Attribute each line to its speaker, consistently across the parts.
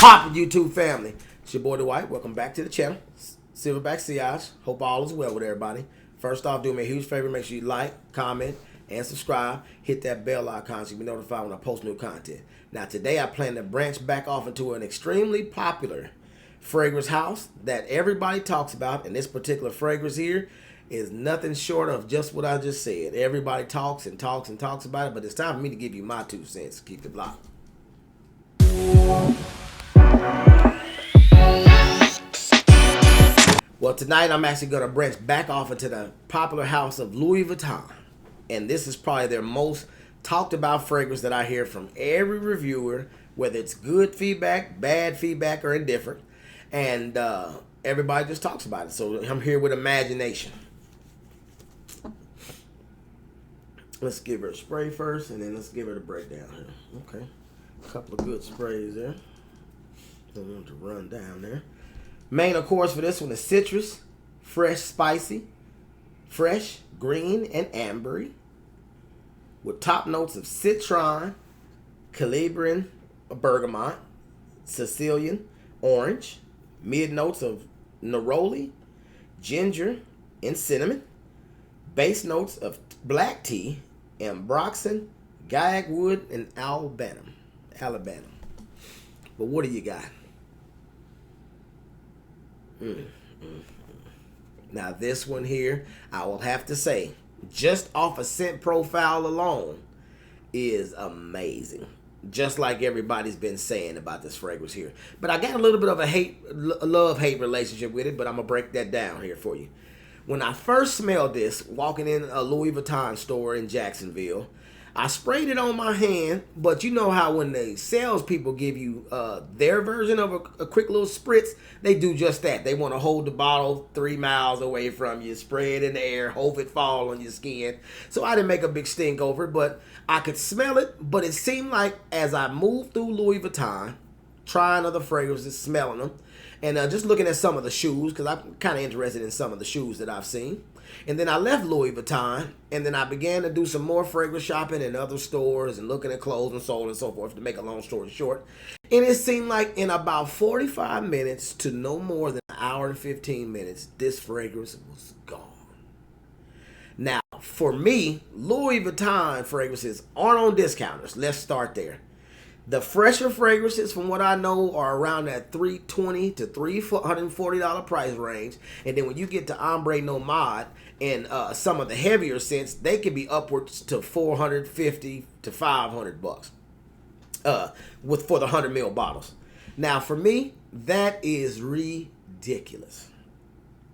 Speaker 1: Pop YouTube family. It's your boy Dwight. Welcome back to the channel. Silverback Siage. Hope all is well with everybody. First off, do me a huge favor. Make sure you like, comment, and subscribe. Hit that bell icon so you can be notified when I post new content. Now today I plan to branch back off into an extremely popular fragrance house that everybody talks about. And this particular fragrance here is nothing short of just what I just said. Everybody talks and talks and talks about it, but it's time for me to give you my 2 cents. Keep it locked. Well, tonight I'm actually going to branch back off into the popular house of Louis Vuitton. And this is probably their most talked about fragrance that I hear from every reviewer, whether it's good feedback, bad feedback, or indifferent. And everybody just talks about it. So I'm here with imagination. Let's give her a spray first, and then let's give her the breakdown here. Okay. A couple of good sprays there. Don't want to run down there. Main, of course, for this one is citrus, fresh, spicy, fresh, green, and ambery, with top notes of citron, calabrian, bergamot, Sicilian, orange, mid notes of neroli, ginger, and cinnamon, base notes of black tea, ambroxan, guyak wood, and Alabama. But what do you got? Now this one here, I will have to say, just off a scent profile alone, is amazing. Just like everybody's been saying about this fragrance here. But I got a little bit of a love-hate relationship with it, but I'm going to break that down here for you. When I first smelled this, walking in a Louis Vuitton store in Jacksonville, I sprayed it on my hand, but you know how when the salespeople give you their version of a quick little spritz, they do just that. They want to hold the bottle 3 miles away from you, spray it in the air, hope it fall on your skin. So I didn't make a big stink over it, but I could smell it. But it seemed like as I moved through Louis Vuitton, trying other fragrances, smelling them, and just looking at some of the shoes, because I'm kind of interested in some of the shoes that I've seen. And then I left Louis Vuitton, and then I began to do some more fragrance shopping in other stores and looking at clothes and so on and so forth, to make a long story short. And it seemed like in about 45 minutes to no more than an hour and 15 minutes, this fragrance was gone. Now, for me, Louis Vuitton fragrances aren't on discounters. Let's start there. The fresher fragrances, from what I know, are around that $320 to $340 price range. And then when you get to Ombre Nomade and some of the heavier scents, they can be upwards to $450 to $500 for the 100 ml bottles. Now, for me, that is ridiculous.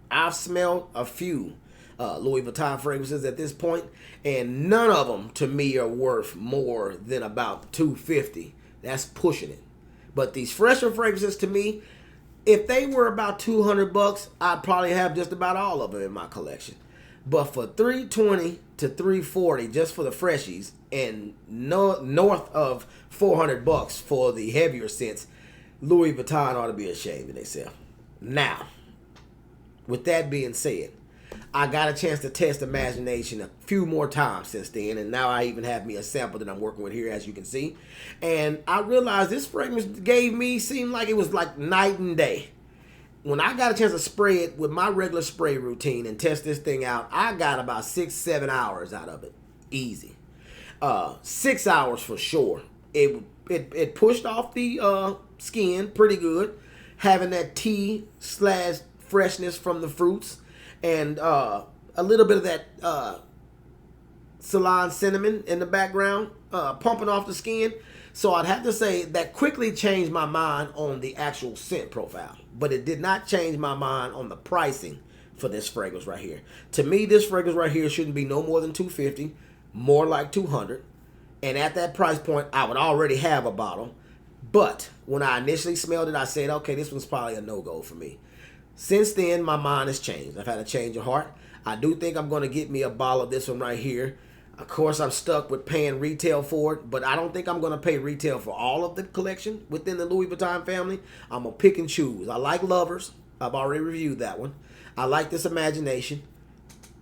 Speaker 1: I've smelled a few Louis Vuitton fragrances at this point, and none of them to me are worth more than about $250. That's pushing it. But these fresher fragrances, to me, if they were about $200, I'd probably have just about all of them in my collection. But for $320 to $340 just for the freshies, and north of $400 for the heavier scents, Louis Vuitton ought to be ashamed of themselves. Now, with that being said, I got a chance to test imagination a few more times since then, and now I even have me a sample that I'm working with here, as you can see. And I realized this fragrance seemed like it was like night and day. When I got a chance to spray it with my regular spray routine and test this thing out, I got about 6-7 hours out of it. Easy. 6 hours for sure. It pushed off the skin pretty good, having that tea / freshness from the fruits. And a little bit of that Ceylon cinnamon in the background, pumping off the skin. So I'd have to say that quickly changed my mind on the actual scent profile. But it did not change my mind on the pricing for this fragrance right here. To me, this fragrance right here shouldn't be no more than $250, more like $200. And at that price point, I would already have a bottle. But when I initially smelled it, I said, okay, this one's probably a no-go for me. Since then, my mind has changed. I've had a change of heart. I do think I'm going to get me a bottle of this one right here. Of course, I'm stuck with paying retail for it, but I don't think I'm going to pay retail for all of the collection within the Louis Vuitton family. I'm going to pick and choose. I like Lovers. I've already reviewed that one. I like this Imagination.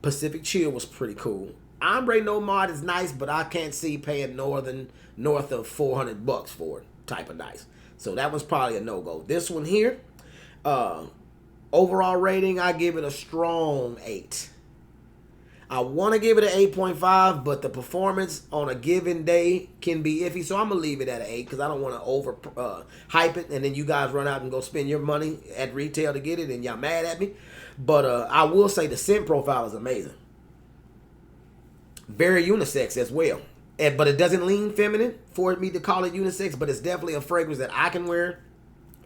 Speaker 1: Pacific Chill was pretty cool. Ombre Nomade is nice, but I can't see paying north of $400 for it. Type of nice. So that was probably a no-go. This one here, overall rating, I give it a strong 8. I want to give it an 8.5, but the performance on a given day can be iffy. So I'm going to leave it at an 8 because I don't want to over hype it. And then you guys run out and go spend your money at retail to get it and y'all mad at me. But I will say the scent profile is amazing. Very unisex as well. But it doesn't lean feminine for me to call it unisex. But it's definitely a fragrance that I can wear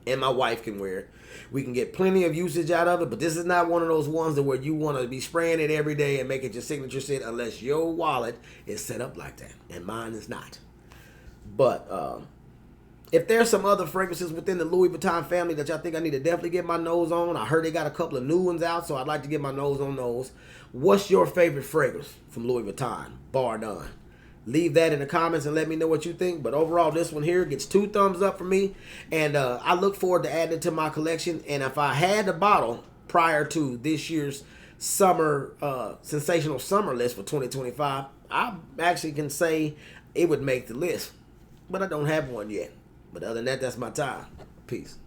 Speaker 1: and my wife can wear. We can get plenty of usage out of it, but this is not one of those ones that where you want to be spraying it every day and make it your signature scent unless your wallet is set up like that, and mine is not. But if there's some other fragrances within the Louis Vuitton family that y'all think I need to definitely get my nose on, I heard they got a couple of new ones out, so I'd like to get my nose on those. What's your favorite fragrance from Louis Vuitton, bar none? Leave that in the comments and let me know what you think. But overall, this one here gets 2 thumbs up for me. And I look forward to adding it to my collection. And if I had the bottle prior to this year's summer, sensational summer list for 2025, I actually can say it would make the list. But I don't have one yet. But other than that, that's my time. Peace.